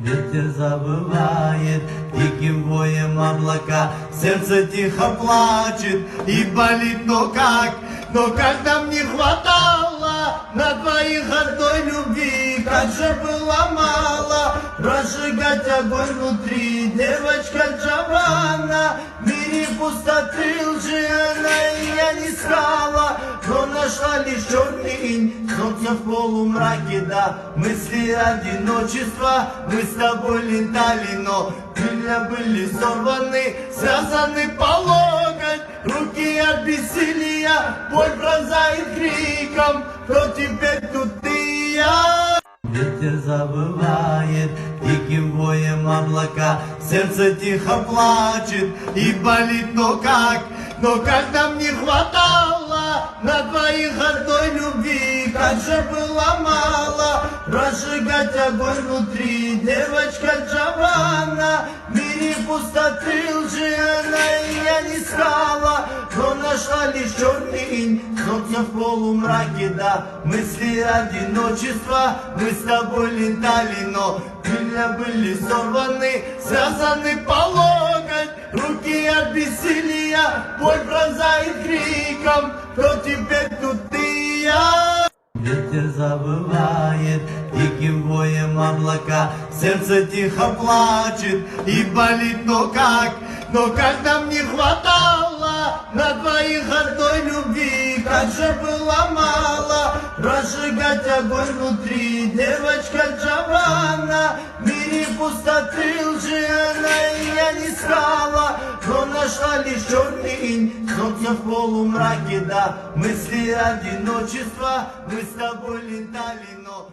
Ветер завывает диким воем облака, сердце тихо плачет и болит, но как нам не хватало на двоих одной любви, как же было мало разжигать огонь внутри. Девочка Джованна, в мире пустоты лжи она я не искала, но нашла лишь черный солнце в полумраке, да, мысли одиночества мы с тобой летали, но крылья были сорваны, связаны по локоть, руки от бессилия, боль пронзает криком, кто теперь тут ты и я? Ветер завывает диким воем облака, сердце тихо плачет и болит, но как нам не хватало на двоих одной любви, как же было мало разжигать огонь внутри. Девочка Джованна, в мире пустоты лжи она я не искала, но нашла лишь черный солнце в полумраке, да, мысли одиночества мы с тобой летали, но крылья были сорваны, связаны по локоть, руки от бессилия, боль пронзает криком, кто теперь тут ты и я? Ветер завывает диким воем облака, сердце тихо плачет и болит, но как нам не хватало на двоих одной любви, как же было мало разжигать огонь внутри. Девочка Джованна, в мире пустоты лжи она я не искала, но нашла лишь черный солнце в полумраке, да, мысли одиночества мы с тобой летали, но